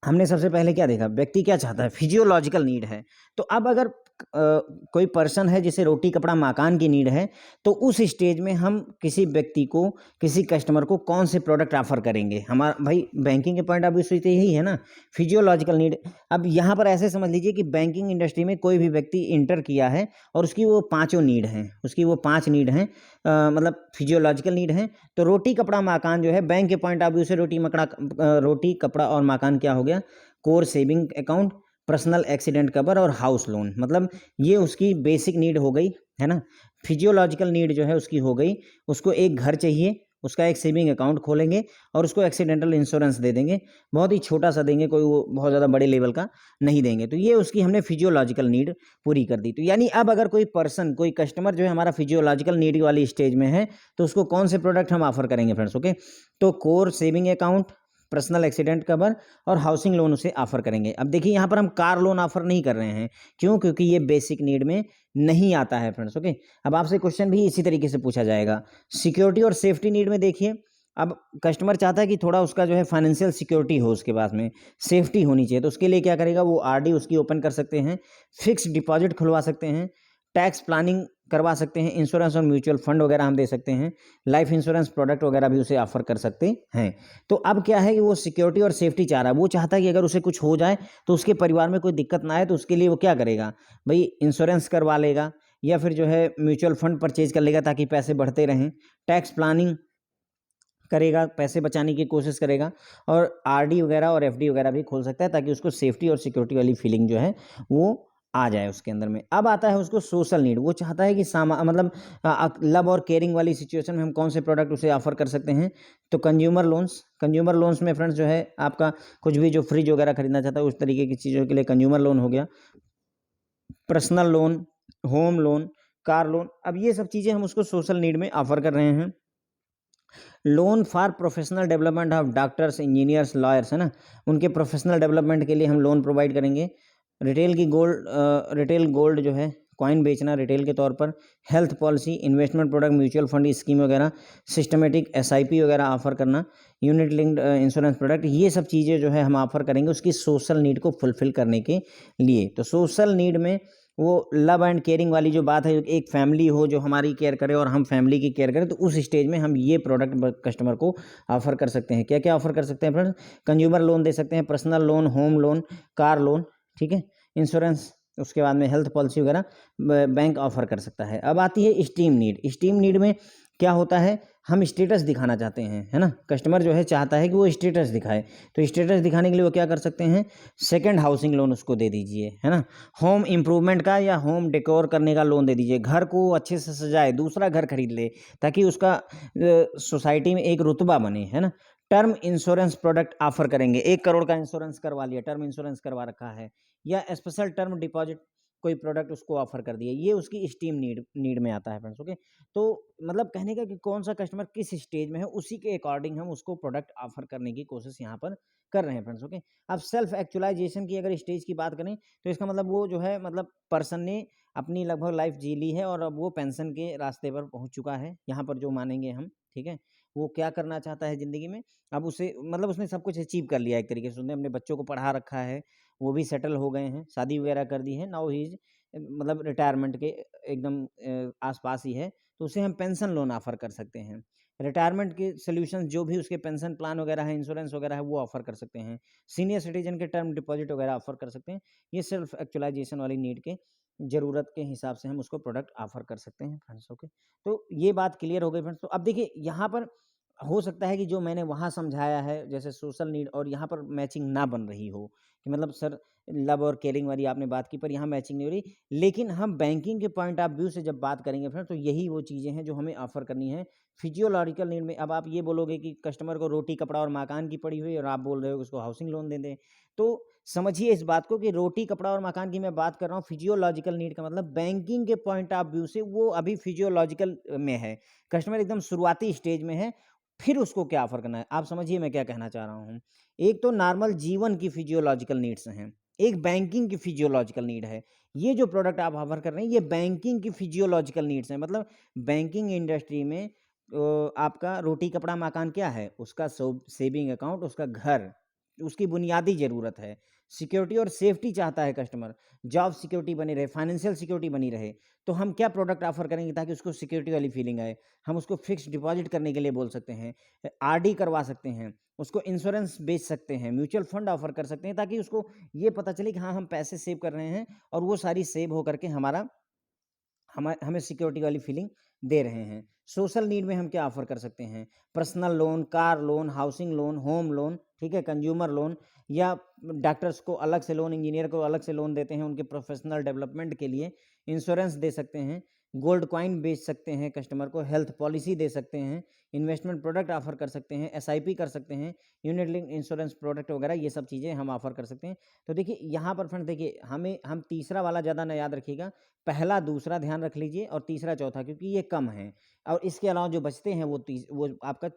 हमने सबसे पहले क्या देखा, व्यक्ति क्या चाहता है, फिजियोलॉजिकल नीड है। तो अब अगर कोई पर्सन है जिसे रोटी कपड़ा मकान की नीड है, तो उस स्टेज में हम किसी व्यक्ति को, किसी कस्टमर को कौन से प्रोडक्ट ऑफर करेंगे। हमारा भाई बैंकिंग के पॉइंट ऑफ व्यू से तो यही है ना, फिजियोलॉजिकल नीड। अब यहाँ पर ऐसे समझ लीजिए कि बैंकिंग इंडस्ट्री में कोई भी व्यक्ति इंटर किया है और उसकी वो 5 नीड हैं, उसकी वो 5 नीड हैं, मतलब फिजियोलॉजिकल नीड हैं। तो रोटी कपड़ा मकान जो है बैंक के पॉइंट ऑफ व्यू से रोटी कपड़ा और मकान क्या हो गया, core saving account, personal accident cover और हाउस लोन। मतलब ये उसकी बेसिक नीड हो गई है ना। फिजियोलॉजिकल नीड जो है उसकी हो गई, उसको एक घर चाहिए, उसका एक सेविंग अकाउंट खोलेंगे और उसको एक्सीडेंटल इंश्योरेंस दे देंगे, बहुत ही छोटा सा देंगे, कोई वो बहुत ज़्यादा बड़े लेवल का नहीं देंगे। तो ये उसकी हमने फिजियोलॉजिकल नीड पूरी कर दी। तो यानी अब अगर कोई पर्सन, कोई कस्टमर जो है हमारा फिजियोलॉजिकल नीड वाली स्टेज में है, तो उसको कौन से प्रोडक्ट हम ऑफर करेंगे फ्रेंड्स। ओके, तो core saving account, personal accident cover और हाउसिंग लोन उसे ऑफर करेंगे। अब देखिए यहाँ पर हम कार लोन ऑफर नहीं कर रहे हैं, क्यों, क्योंकि ये बेसिक नीड में नहीं आता है फ्रेंड्स। ओके, अब आपसे क्वेश्चन भी इसी तरीके से पूछा जाएगा। सिक्योरिटी और सेफ्टी नीड में देखिए, अब कस्टमर चाहता है कि थोड़ा उसका जो है फाइनेंशियल सिक्योरिटी हो, उसके पास में सेफ्टी होनी चाहिए, तो उसके लिए क्या करेगा, वो आरडी उसकी ओपन कर सकते हैं, फिक्स डिपॉजिट खुलवा सकते हैं, टैक्स प्लानिंग करवा सकते हैं, इंश्योरेंस और म्यूचुअल फंड वगैरह हम दे सकते हैं, लाइफ इंश्योरेंस प्रोडक्ट वगैरह भी उसे ऑफर कर सकते हैं। तो अब क्या है कि वो सिक्योरिटी और सेफ्टी चाह रहा है, वो चाहता है कि अगर उसे कुछ हो जाए तो उसके परिवार में कोई दिक्कत ना आए, तो उसके लिए वो क्या करेगा भाई, इंश्योरेंस करवा लेगा, या फिर जो है म्यूचुअल फंड परचेज कर लेगा ताकि पैसे बढ़ते रहें, टैक्स प्लानिंग करेगा, पैसे बचाने की कोशिश करेगा, और आरडी वगैरह और एफडी वगैरह भी खोल सकता है ताकि उसको सेफ्टी और सिक्योरिटी वाली फीलिंग जो है वो आ जाए उसके अंदर में। अब आता है उसको सोशल नीड, वो चाहता है कि मतलब लव और केयरिंग वाली सिचुएशन में हम कौन से प्रोडक्ट उसे ऑफर कर सकते हैं। तो कंज्यूमर लोन्स में फ्रेंड्स जो है आपका कुछ भी जो फ्रिज वगैरह खरीदना चाहता है उस तरीके की चीज़ों के लिए कंज्यूमर लोन हो गया, personal loan, home loan, car loan. अब ये सब चीज़ें हम उसको सोशल नीड में ऑफर कर रहे हैं। Loan for professional development of doctors, engineers, lawyers, है ना, उनके प्रोफेशनल डेवलपमेंट के लिए हम लोन प्रोवाइड करेंगे। रिटेल गोल्ड जो है कॉइन बेचना रिटेल के तौर पर, health policy, investment product, mutual fund scheme वगैरह, सिस्टमेटिक एसआईपी वगैरह ऑफर करना, यूनिट लिंक्ड इंश्योरेंस प्रोडक्ट, ये सब चीज़ें जो है हम ऑफर करेंगे उसकी सोशल नीड को फुलफिल करने के लिए। तो सोशल नीड में वो लव एंड केयरिंग वाली जो बात है, एक फैमिली हो जो हमारी केयर करे और हम फैमिली की केयर करें, तो उस स्टेज में हम ये प्रोडक्ट कस्टमर को ऑफर कर सकते हैं। क्या क्या ऑफर कर सकते हैं फ्रेंड्स, कंज्यूमर लोन दे सकते हैं, personal loan, home loan, car loan, ठीक है, इंश्योरेंस, उसके बाद में हेल्थ पॉलिसी वगैरह बैंक ऑफर कर सकता है। अब आती है स्टीम नीड। स्टीम नीड में क्या होता है, हम स्टेटस दिखाना चाहते हैं, है ना, कस्टमर जो है चाहता है कि वो स्टेटस दिखाए, तो स्टेटस दिखाने के लिए वो क्या कर सकते हैं, सेकंड हाउसिंग लोन उसको दे दीजिए, है ना, होम इम्प्रूवमेंट का या होम डेकोर करने का लोन दे दीजिए, घर को अच्छे से सजाए, दूसरा घर खरीद ले ताकि उसका सोसाइटी में एक रुतबा बने, है ना, टर्म इंश्योरेंस प्रोडक्ट ऑफर करेंगे, 1 करोड़ का इंश्योरेंस करवा लिया, टर्म इंश्योरेंस करवा रखा है, या स्पेशल टर्म डिपॉजिट कोई प्रोडक्ट उसको ऑफर कर दिया, ये उसकी स्टीम नीड में आता है फ्रेंड्स। ओके, तो मतलब कहने का कि कौन सा कस्टमर किस स्टेज में है, उसी के अकॉर्डिंग हम उसको प्रोडक्ट ऑफर करने की कोशिश यहाँ पर कर रहे हैं फ्रेंड्स। ओके, अब सेल्फ एक्चुअलाइजेशन की अगर स्टेज की बात करें तो इसका मतलब वो जो है मतलब पर्सन ने अपनी लगभग लाइफ जी ली है और अब वो पेंशन के रास्ते पर पहुंच चुका है, यहाँ पर जो मानेंगे हम, ठीक है। वो क्या करना चाहता है ज़िंदगी में, अब उसे मतलब उसने सब कुछ अचीव कर लिया एक तरीके से, उसने अपने बच्चों को पढ़ा रखा है, वो भी सेटल हो गए हैं, शादी वगैरह कर दी है, नाउ ही इज़ मतलब रिटायरमेंट के एकदम आस-पास ही है, तो उसे हम पेंशन लोन ऑफ़र कर सकते हैं। रिटायरमेंट के सॉल्यूशंस जो भी उसके पेंशन प्लान वगैरह है, इंश्योरेंस वगैरह है, वो ऑफ़र कर सकते हैं। सीनियर सिटीज़न के टर्म डिपॉज़िट वगैरह ऑफ़र कर सकते हैं। ये सेल्फ एक्चुअलाइज़ेशन वाली नीड के ज़रूरत के हिसाब से हम उसको प्रोडक्ट ऑफ़र कर सकते हैं फ्रेंड्स। ओके, तो ये बात क्लियर हो गई फ्रेंड्स। तो अब देखिए यहाँ पर हो सकता है कि जो मैंने वहाँ समझाया है जैसे सोशल नीड और यहाँ पर मैचिंग ना बन रही हो, कि मतलब सर लव और केयरिंग वाली आपने बात की पर यहाँ मैचिंग नहीं हो रही। लेकिन हम बैंकिंग के पॉइंट ऑफ व्यू से जब बात करेंगे फ्रेंड, तो यही वो चीज़ें हैं जो हमें ऑफ़र करनी है। फिजियोलॉजिकल नीड में अब आप ये बोलोगे कि कस्टमर को रोटी, कपड़ा और मकान की पड़ी हुई है और आप बोल रहे हो कि उसको हाउसिंग लोन दे दें। तो समझिए इस बात को कि रोटी, कपड़ा और मकान की मैं बात कर रहा हूँ, फिजियोलॉजिकल नीड का मतलब बैंकिंग के पॉइंट ऑफ व्यू से वो अभी फिजियोलॉजिकल में है। कस्टमर एकदम शुरुआती स्टेज में है, फिर उसको क्या ऑफ़र करना है। आप समझिए मैं क्या कहना चाह रहा हूँ। एक तो नॉर्मल जीवन की फिजियोलॉजिकल नीड्स हैं, एक बैंकिंग की फिजियोलॉजिकल नीड है। ये जो प्रोडक्ट आप ऑफ़र कर रहे हैं, ये बैंकिंग की फिजियोलॉजिकल नीड्स हैं। मतलब बैंकिंग इंडस्ट्री में आपका रोटी, कपड़ा, मकान क्या है? उसका सेविंग अकाउंट, उसका घर, उसकी बुनियादी ज़रूरत है। सिक्योरिटी और सेफ्टी चाहता है कस्टमर, जॉब सिक्योरिटी बनी रहे, फाइनेंशियल सिक्योरिटी बनी रहे। तो हम क्या प्रोडक्ट ऑफ़र करेंगे ताकि उसको सिक्योरिटी वाली फीलिंग आए? हम उसको फिक्स्ड डिपॉज़िट करने के लिए बोल सकते हैं, आरडी करवा सकते हैं, उसको इंश्योरेंस बेच सकते हैं, म्यूचुअल फंड ऑफ़र कर सकते हैं ताकि उसको ये पता चले कि हाँ, हम पैसे सेव कर रहे हैं और वो सारी सेव हो करके हमें सिक्योरिटी वाली फीलिंग दे रहे हैं। सोशल नीड में हम क्या ऑफ़र कर सकते हैं? Personal loan, car loan, housing loan, home loan, ठीक है? कंज्यूमर लोन, या डॉक्टर्स को अलग से लोन, इंजीनियर को अलग से लोन देते हैं उनके प्रोफ़ेशनल डेवलपमेंट के लिए, इंश्योरेंस दे सकते हैं, गोल्ड कॉइन बेच सकते हैं कस्टमर को, हेल्थ पॉलिसी दे सकते हैं, इन्वेस्टमेंट प्रोडक्ट ऑफ़र कर सकते हैं, एसआईपी कर सकते हैं, यूनिट लिंक्ड इंश्योरेंस प्रोडक्ट वगैरह ये सब चीज़ें हम ऑफ़र कर सकते हैं। तो देखिए यहाँ पर फ्रेंड देखिए हम तीसरा वाला ज़्यादा ना याद रखिएगा, पहला, दूसरा ध्यान रख लीजिए और तीसरा, चौथा, क्योंकि ये कम है और इसके अलावा जो बचते हैं वो आपका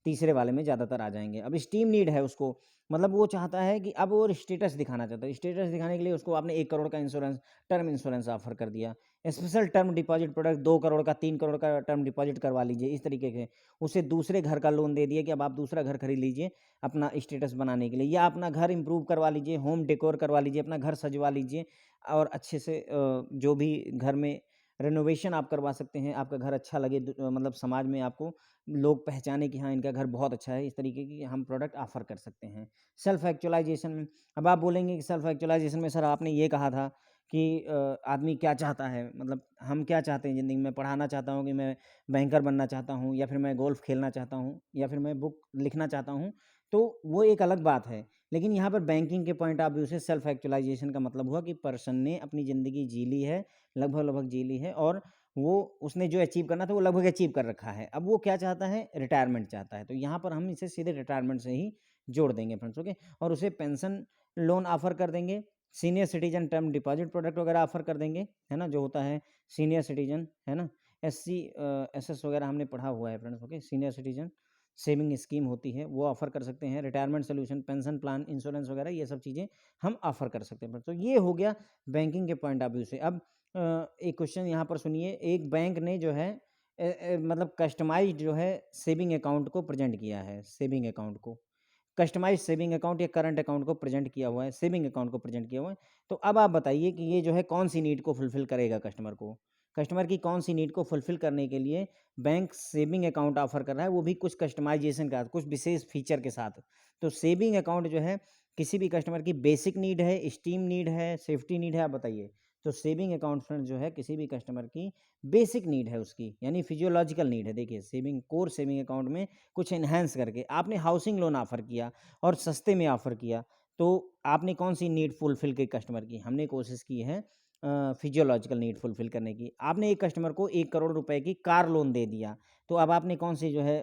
तीसरे वाले में ज़्यादातर आ जाएँगे। अब स्टीम नीड है उसको, मतलब वो चाहता है कि अब वो स्टेटस दिखाना चाहता है। स्टेटस दिखाने के लिए उसको आपने 1 करोड़ का इंश्योरेंस, टर्म इंश्योरेंस ऑफ़र कर दिया। Special term deposit product 2 crore का, 3 करोड़ का टर्म डिपॉज़िट करवा लीजिए, इस तरीके के। उसे दूसरे घर का लोन दे दिया कि अब आप दूसरा घर खरीद लीजिए अपना स्टेटस बनाने के लिए, या अपना घर इम्प्रूव करवा लीजिए, होम डेकोर करवा लीजिए, अपना घर सजवा लीजिए और अच्छे से जो भी घर में रेनोवेशन आप करवा सकते हैं, आपका घर अच्छा लगे, मतलब समाज में आपको लोग पहचाने कि हाँ, इनका घर बहुत अच्छा है, इस तरीके की हम प्रोडक्ट ऑफ़र कर सकते हैं। सेल्फ एक्चुअलाइज़ेशन में अब आप बोलेंगे कि सेल्फ एक्चुअलाइज़ेशन में सर आपने ये कहा था कि आदमी क्या चाहता है, मतलब हम क्या चाहते हैं ज़िंदगी में, पढ़ाना चाहता हूँ कि मैं बैंकर बनना चाहता हूँ, या फिर मैं गोल्फ़ खेलना चाहता हूँ, या फिर मैं बुक लिखना चाहता हूँ, तो वो एक अलग बात है। लेकिन यहाँ पर बैंकिंग के पॉइंट ऑफ व्यू से सेल्फ एक्चुअलाइज़ेशन का मतलब हुआ कि पर्सन ने अपनी ज़िंदगी जी ली है, लगभग-लगभग जी ली है और वो उसने जो अचीव करना था वो लगभग अचीव कर रखा है। अब वो क्या चाहता है? रिटायरमेंट चाहता है। तो यहाँ पर हम इसे सीधे रिटायरमेंट से ही जोड़ देंगे फ्रेंड्स, ओके? और उसे पेंशन लोन ऑफ़र कर देंगे, senior citizen term deposit product वगैरह ऑफ़र कर देंगे, है ना? जो होता है सीनियर सिटीज़न, है ना? एसएस वगैरह हमने पढ़ा हुआ है friends, okay? Senior citizen saving scheme होती है, वो ऑफ़र कर सकते हैं। Retirement solution, pension plan, insurance वगैरह ये सब चीज़ें हम ऑफ़र कर सकते हैं। तो ये हो गया बैंकिंग के पॉइंट ऑफ व्यू से। अब एक क्वेश्चन यहाँ पर सुनिए, एक बैंक ने जो है मतलब कस्टमाइज़्ड जो है सेविंग अकाउंट को प्रेज़ेंट किया है, सेविंग अकाउंट को। कस्टमाइज़्ड सेविंग अकाउंट या करंट अकाउंट को प्रेज़ेंट किया हुआ है, सेविंग अकाउंट को प्रेज़ेंट किया हुआ है। तो अब आप बताइए कि ये जो है कौन-सी नीड को फुलफ़िल करेगा कस्टमर को? कस्टमर की कौन-सी नीड को फुलफ़िल करने के लिए बैंक सेविंग अकाउंट ऑफ़र कर रहा है, वो भी कुछ कस्टमाइज़ेशन के साथ, कुछ विशेष फीचर के साथ। तो सेविंग अकाउंट जो है किसी भी कस्टमर की बेसिक नीड है, एस्टीम नीड है, सेफ्टी नीड है, आप बताइए। तो सेविंग अकाउंट फ्रेंड जो है किसी भी कस्टमर की बेसिक नीड है उसकी, यानी फिजियोलॉजिकल नीड है। देखिए कोर सेविंग अकाउंट में कुछ एनहांस करके आपने हाउसिंग लोन ऑफ़र किया और सस्ते में ऑफ़र किया, तो आपने कौन-सी नीड फुलफ़िल की कस्टमर की? हमने कोशिश की है फिजियोलॉजिकल नीड फुलफ़िल करने की। आपने एक कस्टमर को 1 करोड़ रुपए की कार लोन दे दिया, तो अब आपने कौन-सी जो है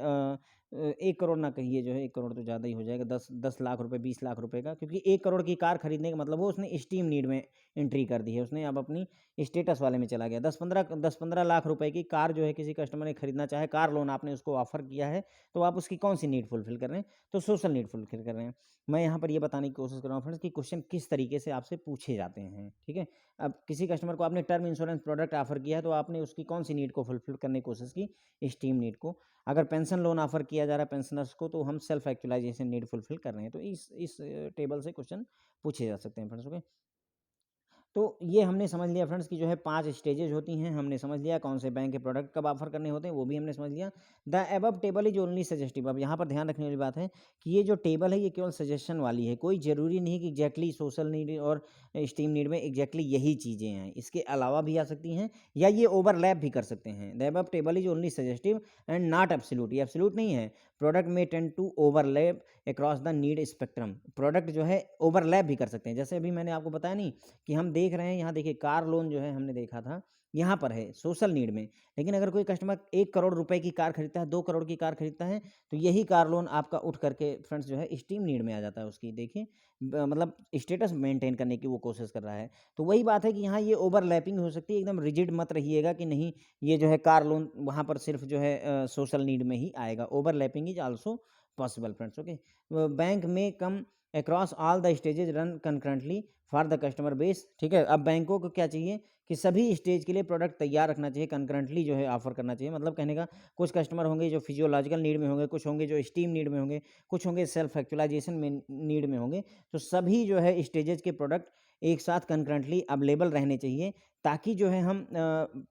1 करोड़ ना कहिए, जो है 1 करोड़ तो ज़्यादा ही हो जाएगा, 10 लाख रुपए, 20 लाख रुपए का, क्योंकि 1 करोड़ की कार खरीदने का मतलब वो उसने स्टीम नीड में एंट्री कर दी है, उसने अब अपनी स्टेटस वाले में चला गया। 10-15 लाख रुपए की कार जो है किसी कस्टमर ने खरीदना चाहे, कार लोन आपने उसको ऑफ़र किया है, तो आप उसकी कौन-सी नीड फुलफ़िल कर रहे हैं? तो सोशल नीड फुलफ़िल कर रहे हैं। मैं यहाँ पर ये बताने की कोशिश कर रहा हूँ फ्रेंड्स कि क्वेश्चन किस तरीके से आपसे पूछे जाते हैं, ठीक है? अब किसी कस्टमर को आपने टर्म इंश्योरेंस प्रोडक्ट ऑफ़र किया है, तो आपने उसकी कौन-सी नीड को फुलफ़िल करने की कोशिश की? स्टीम नीड को। अगर पेंशन लोन ऑफ़र किया जा रहा है पेंशनर्स को, तो हम सेल्फ एक्चुअलाइज़ेशन नीड फुलफ़िल कर रहे हैं। तो इस टेबल से क्वेश्चन पूछे जा सकते हैं फ्रेंड्स, ओके। तो ये हमने समझ लिया फ्रेंड्स कि जो है 5 स्टेजेज़ होती हैं, हमने समझ लिया कौन से बैंक के प्रोडक्ट कब ऑफ़र करने होते हैं, वो भी हमने समझ लिया। The above table is only suggestive. अब यहाँ पर ध्यान रखने वाली बात है कि ये जो टेबल है ये केवल सजेशन वाली है, कोई ज़रूरी नहीं कि एग्ज़ैक्टली सोशल नीड और स्टीम नीड में एग्ज़ैक्टली यही चीज़ें हैं, इसके अलावा भी आ सकती हैं या ये ओवरलैप भी कर सकते हैं। The above table is only suggestive and not absolute, ये एब्सोल्यूट नहीं है। Product may tend to overlap across the need spectrum, product जो है ओवरलैप भी कर सकते हैं। जैसे अभी मैंने आपको बताया नहीं कि हम देख रहे हैं, यहाँ देखिए कार लोन जो है हमने देखा था, यहाँ पर है सोशल नीड में। लेकिन अगर कोई कस्टमर 1 करोड़ रुपए की कार खरीदता है, 2 करोड़ की कार खरीदता है, तो यही कार लोन आपका उठ करके फ्रेंड्स जो है स्टीम नीड में आ जाता है उसकी। देखिए मतलब स्टेटस मेंटेन करने की वो कोशिश कर रहा है। तो वही बात है कि यहाँ ये ओवरलैपिंग हो सकती है, एकदम रिजिड मत रहिएगा कि नहीं ये जो है कार लोन वहाँ पर सिर्फ जो है सोशल नीड में ही आएगा। Overlapping is also possible friends, okay. Bank में come across all the stages run concurrently for the customer base, ठीक है। अब बैंकों को क्या चाहिए कि सभी स्टेज के लिए प्रोडक्ट तैयार रखना चाहिए, कंकरेंटली जो है ऑफर करना चाहिए। मतलब कहने का कुछ कस्टमर होंगे जो फिजियोलॉजिकल नीड में होंगे, कुछ होंगे जो स्टीम नीड में होंगे, कुछ होंगे सेल्फ एक्चुअलाइजेशन में नीड में होंगे। तो सभी जो है स्टेजेस के प्रोडक्ट एक साथ कंकरेंटली अवेलेबल रहने चाहिए, ताकि जो है हम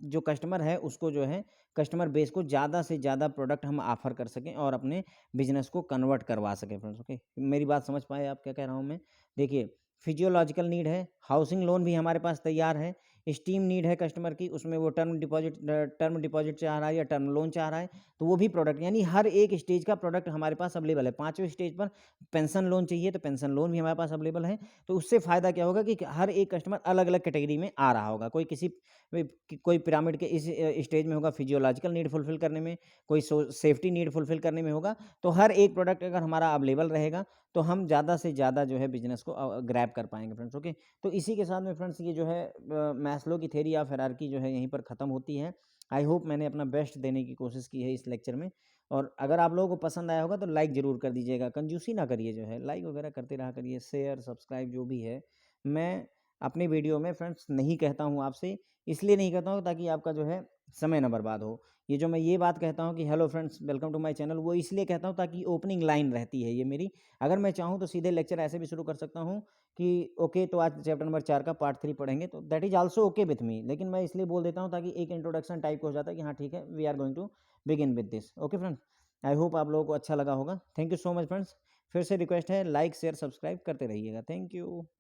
जो कस्टमर है उसको जो है कस्टमर बेस को ज़्यादा से ज़्यादा प्रोडक्ट हम ऑफर कर सकें और अपने बिजनेस को कन्वर्ट करवा सकें फ्रेंड्स, ओके। मेरी बात समझ पाए आप क्या कह रहा हूँ मैं? देखिए फिजियोलॉजिकल नीड है, हाउसिंग लोन भी हमारे पास तैयार है, स्टीम नीड है कस्टमर की, उसमें वो टर्म डिपॉजिट चाह रहा है या टर्म लोन चाह रहा है, तो वो भी प्रोडक्ट, यानी हर एक स्टेज का प्रोडक्ट हमारे पास अवेलेबल है। 5वें स्टेज पर पेंशन लोन चाहिए तो पेंशन लोन भी हमारे पास अवेलेबल है। तो उससे फ़ायदा क्या होगा कि हर एक कस्टमर अलग-अलग कैटेगरी में आ रहा होगा। कोई किसी कोई पिरामिड के इस स्टेज में होगा फिजियोलॉजिकल नीड फुलफ़िल करने में, कोई सेफ्टी नीड फुलफ़िल करने में होगा। तो हर एक प्रोडक्ट अगर हमारा अवेलेबल रहेगा, तो हम ज़्यादा से ज़्यादा जो है बिज़नेस को ग्रैब कर पाएँगे फ्रेंड्स, ओके। तो इसी के साथ में फ्रेंड्स ये जो है मैस्लो की थ्योरी ऑफ हायरार्की जो है यहीं पर ख़त्म होती है। आई होप मैंने अपना बेस्ट देने की कोशिश की है इस लेक्चर में, और अगर आप लोगों को पसंद आया होगा तो लाइक ज़रूर कर दीजिएगा। कंजूसी ना करिए, जो है लाइक वगैरह करते रहा करिए, शेयर, सब्सक्राइब जो भी है। मैं अपनी वीडियो में फ्रेंड्स नहीं कहता हूँ आपसे, इसलिए नहीं कहता हूँ ताकि आपका जो है समय ना बर्बाद हो। ये जो मैं ये बात कहता हूँ कि hello friends welcome to my channel, वो इसलिए कहता हूँ ताकि ओपनिंग लाइन रहती है ये मेरी। अगर मैं चाहूँ तो सीधे लेक्चर ऐसे भी शुरू कर सकता हूँ कि ओके तो आज चैप्टर नंबर 4 का पार्ट 3 पढ़ेंगे, तो that is also okay with me. लेकिन मैं इसलिए बोल देता हूँ ताकि एक इंट्रोडक्शन टाइप का हो जाता है कि हाँ ठीक है, we are going to begin with this, okay friends. I hope आप लोगों को अच्छा लगा होगा। Thank you so much friends. फिर से रिक्वेस्ट है लाइक, शेयर, सब्सक्राइब करते रहिएगा। Thank you.